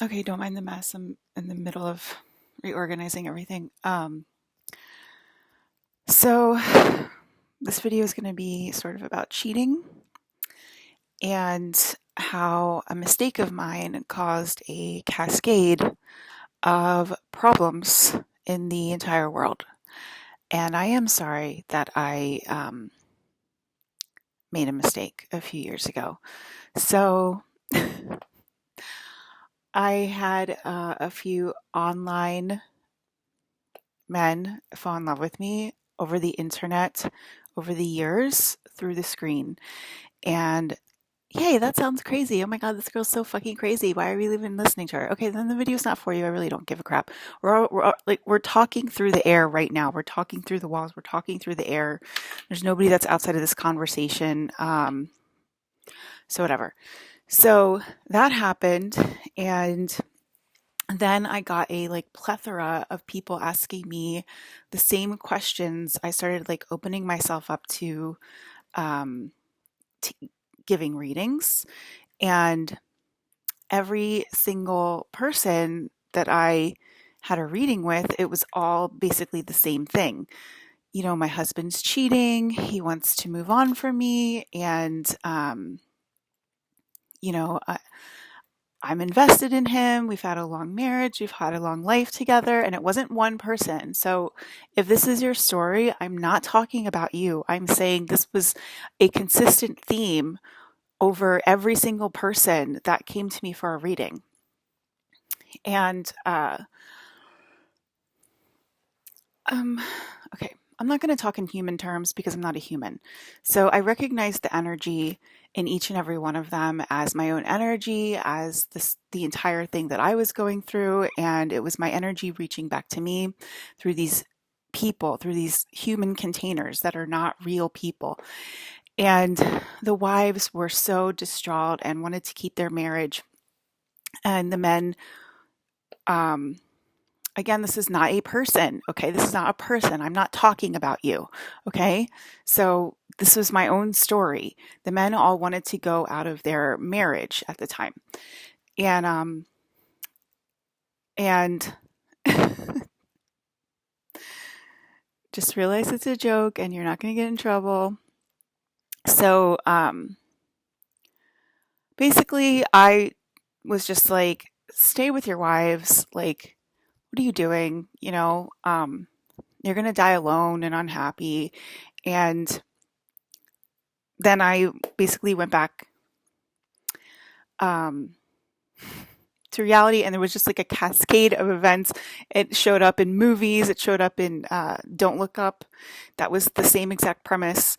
Okay, don't mind the mess. I'm in the middle of reorganizing everything. So this video is going to be sort of about cheating and how a mistake of mine caused a cascade of problems in the entire world. And I am sorry that I made a mistake a few years ago. So I had a few online men fall in love with me over the internet over the years through the screen. And yay, that sounds crazy. Oh my God, this girl's so fucking crazy. Why are we even listening to her? Okay, then the video's not for you. I really don't give a crap. We're talking through the air right now. We're talking through the walls. We're talking through the air. There's nobody that's outside of this conversation. So whatever. So that happened, and then I got a plethora of people asking me the same questions. I started opening myself up um, to giving readings, and every single person that I had a reading with, it was all basically the same thing. You know, my husband's cheating. He wants to move on from me, and you know, I'm invested in him. We've had a long marriage. We've had a long life together, and it wasn't one person. So, if this is your story, I'm not talking about you. I'm saying this was a consistent theme over every single person that came to me for a reading. And, um, okay, I'm not going to talk in human terms because I'm not a human. So, I recognize the energy in each and every one of them as my own energy, as the entire thing that I was going through, and it was my energy reaching back to me through these people, through these human containers that are not real people. And the wives were so distraught and wanted to keep their marriage, and the men, um, again, this is not a person, okay? This is not a person. I'm not talking about you, okay? So this was my own story. The men all wanted to go out of their marriage at the time. And just realize it's a joke and you're not going to get in trouble. So basically I was just like, stay with your wives. Like, what are you doing? You're going to die alone and unhappy. And then I basically went back um, to reality, and there was just like a cascade of events. It showed up in movies, it showed up in Don't Look Up. That was the same exact premise.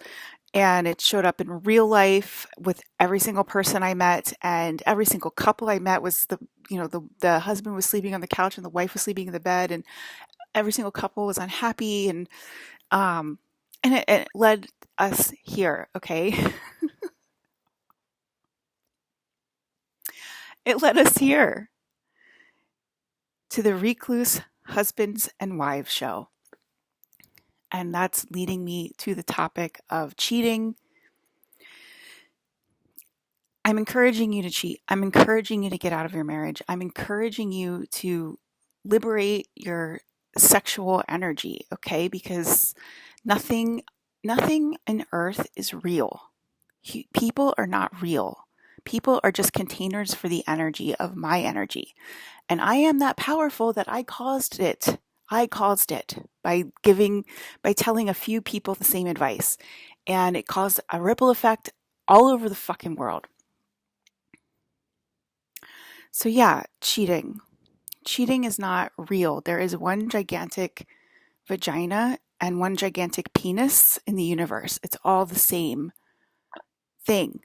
And it showed up in real life with every single person I met, and every single couple I met was the husband was sleeping on the couch and the wife was sleeping in the bed, and every single couple was unhappy, um, and it led us here. Okay, it led us here to the Recluse Husbands and Wives show. And that's leading me to the topic of cheating. I'm encouraging you to cheat. I'm encouraging you to get out of your marriage. I'm encouraging you to liberate your sexual energy, okay? Because nothing nothing in earth is real. People are not real. People are just containers for the energy of my energy. And I am that powerful that I caused it. I caused it by telling a few people the same advice. And it caused a ripple effect all over the fucking world. So yeah, cheating. Cheating is not real. There is one gigantic vagina and one gigantic penis in the universe. It's all the same thing.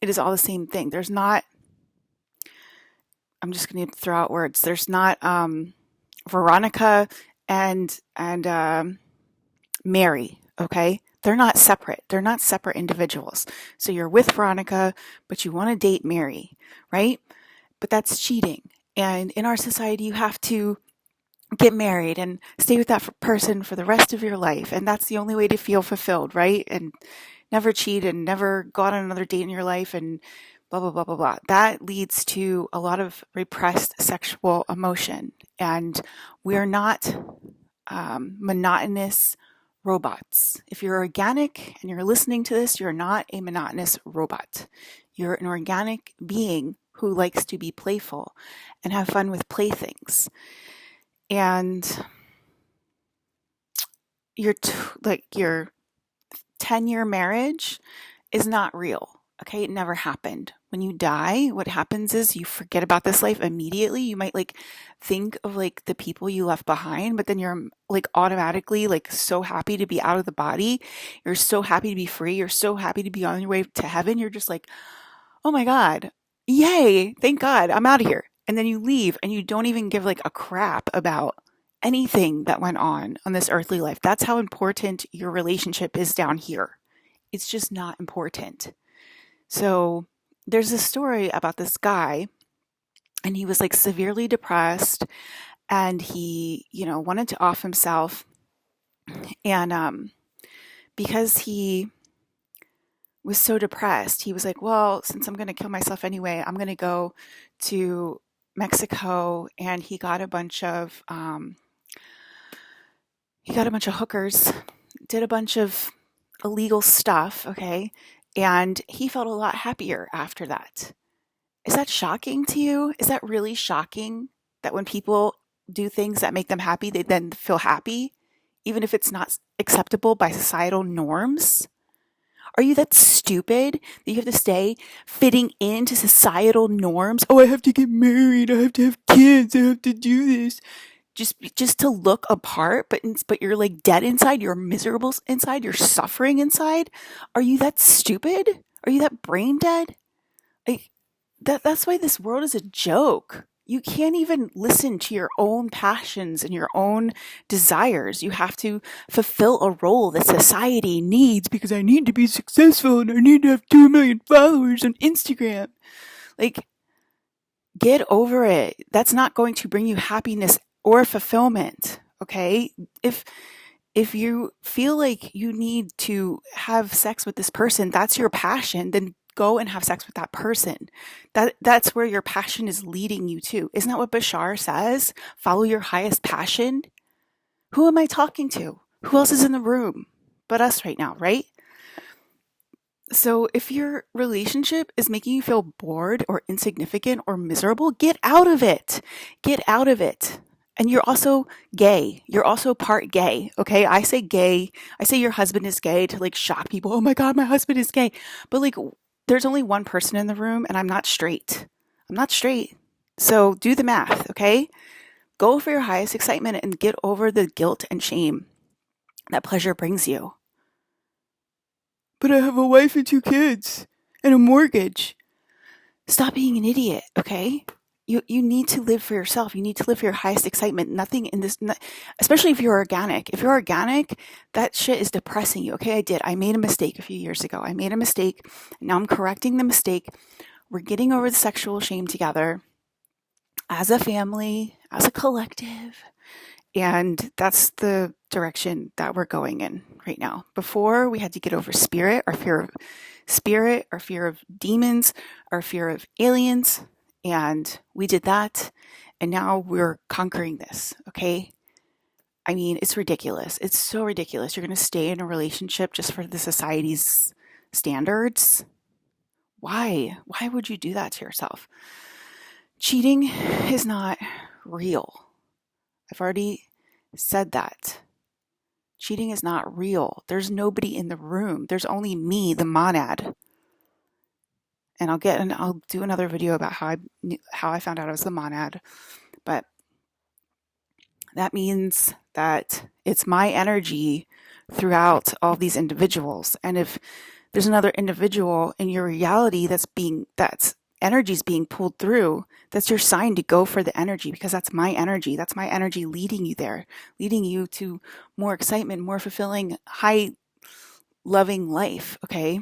It is all the same thing. There's not, I'm just going to throw out words. There's not Veronica and Mary, okay? They're not separate. They're not separate individuals. So you're with Veronica, but you want to date Mary, right? But that's cheating. And in our society, you have to get married and stay with that person for the rest of your life. And that's the only way to feel fulfilled, right? And never cheat and never go on another date in your life and blah, blah, blah, blah, blah. That leads to a lot of repressed sexual emotion. And we're not monotonous robots. If you're organic and you're listening to this, you're not a monotonous robot. You're an organic being who likes to be playful and have fun with playthings. And your 10-year marriage is not real. Okay, it never happened. When you die, what happens is you forget about this life immediately. You might think of the people you left behind, but then you're automatically so happy to be out of the body. You're so happy to be free. You're so happy to be on your way to heaven. You're just like, oh my God, yay, thank God, I'm out of here. And then you leave and you don't even give a crap about anything that went on this earthly life. That's how important your relationship is down here. It's just not important. So there's a story about this guy, and he was severely depressed, and he, wanted to off himself. And because he was so depressed, he was like, well, since I'm going to kill myself anyway, I'm going to go to Mexico. And he got a bunch of hookers, did a bunch of illegal stuff, okay? And he felt a lot happier after that. Is that shocking to you? Is that really shocking that when people do things that make them happy, they then feel happy, even if it's not acceptable by societal norms? Are you that stupid that you have to stay fitting into societal norms? Oh, I have to get married. I have to have kids. I have to do this. Just to look apart, but you're dead inside. You're miserable inside. You're suffering inside. Are you that stupid? Are you that brain dead? That's why this world is a joke. You can't even listen to your own passions and your own desires. You have to fulfill a role that society needs because I need to be successful and I need to have 2 million followers on Instagram. Get over it. That's not going to bring you happiness or fulfillment, okay? If you feel like you need to have sex with this person, that's your passion, then go and have sex with that person. That's where your passion is leading you to. Isn't that what Bashar says? Follow your highest passion. Who am I talking to? Who else is in the room but us right now, right? So if your relationship is making you feel bored or insignificant or miserable, get out of it. Get out of it. And you're also gay. You're also part gay, okay? I say gay. I say your husband is gay to shock people. Oh my God, my husband is gay. But there's only one person in the room and I'm not straight. I'm not straight. So do the math, okay? Go for your highest excitement and get over the guilt and shame that pleasure brings you. But I have a wife and 2 kids and a mortgage. Stop being an idiot, okay? You need to live for yourself. You need to live for your highest excitement. Nothing in this, especially if you're organic. If you're organic, that shit is depressing you. Okay, I made a mistake a few years ago. I made a mistake. Now I'm correcting the mistake. We're getting over the sexual shame together as a family, as a collective. And that's the direction that we're going in right now. Before, we had to get over spirit, our fear of demons, our fear of aliens. And we did that, and now we're conquering this, okay? I mean, it's ridiculous. It's so ridiculous. You're going to stay in a relationship just for the society's standards? Why? Why would you do that to yourself? Cheating is not real. I've already said that. Cheating is not real. There's nobody in the room. There's only me, the monad. And I'll do another video about how I found out I was the monad. But that means that it's my energy throughout all these individuals. And if there's another individual in your reality that's energy's being pulled through, that's your sign to go for the energy, because that's my energy. That's my energy leading you there, leading you to more excitement, more fulfilling, high loving life. Okay.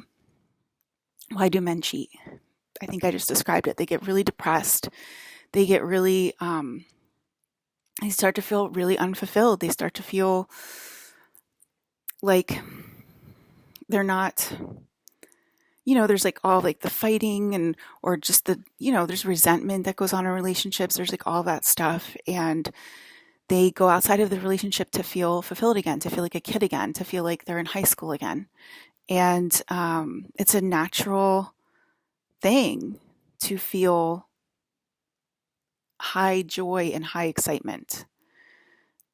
Why do men cheat? I think I just described it. They get really depressed. They get really, they start to feel really unfulfilled. They start to feel like they're not, there's like all like the fighting and or just the, there's resentment that goes on in relationships. There's like all that stuff. And they go outside of the relationship to feel fulfilled again, to feel like a kid again, to feel like they're in high school again. And it's a natural thing to feel high joy and high excitement.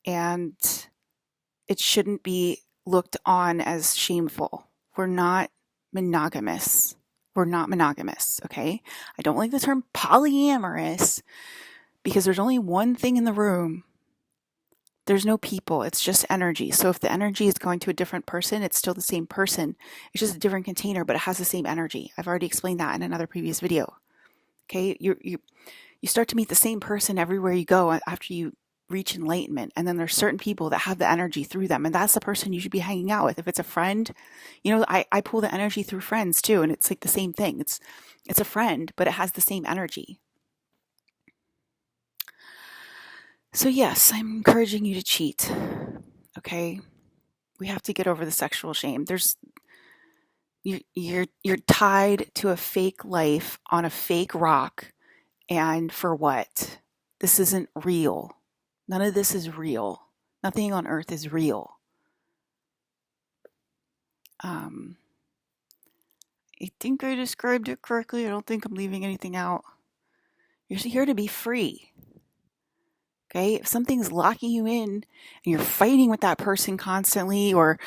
And it shouldn't be looked on as shameful. We're not monogamous. We're not monogamous, okay? I don't like the term polyamorous because there's only one thing in the room. There's no people, it's just energy. So if the energy is going to a different person, it's still the same person. It's just a different container, but it has the same energy. I've already explained that in another previous video. Okay, you start to meet the same person everywhere you go after you reach enlightenment. And then there's certain people that have the energy through them. And that's the person you should be hanging out with. If it's a friend, I pull the energy through friends too. And it's like the same thing. It's a friend, but it has the same energy. So yes, I'm encouraging you to cheat. Okay? We have to get over the sexual shame. You're tied to a fake life on a fake rock. And for what? This isn't real. None of this is real. Nothing on earth is real. I think I described it correctly. I don't think I'm leaving anything out. You're here to be free. Okay? If something's locking you in and you're fighting with that person constantly, or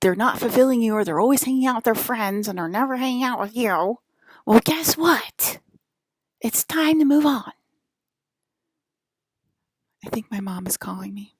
they're not fulfilling you, or they're always hanging out with their friends and they're never hanging out with you, well, guess what? It's time to move on. I think my mom is calling me.